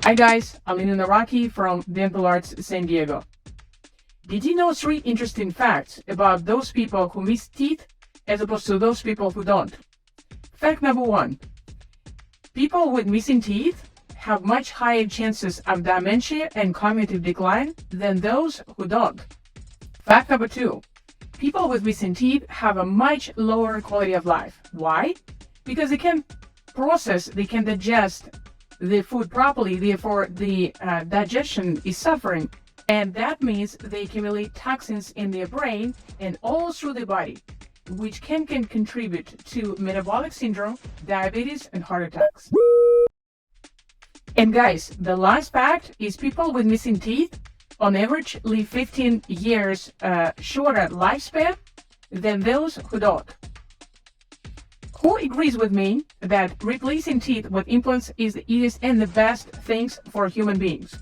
Hi guys, I'm Lina Naraki from Dental Arts San Diego. Did you know 3 interesting facts about those people who miss teeth as opposed to those people who don't? Fact number 1. People with missing teeth have much higher chances of dementia and cognitive decline than those who don't. Fact number 2. People with missing teeth have a much lower quality of life. Why? Because they can digest the food properly, therefore the digestion is suffering, and that means they accumulate toxins in their brain and all through the body, which can contribute to metabolic syndrome, diabetes, and heart attacks. And guys, the last fact is people with missing teeth on average live 15 years shorter lifespan than those who don't. Who agrees with me that replacing teeth with implants is the easiest and the best things for human beings?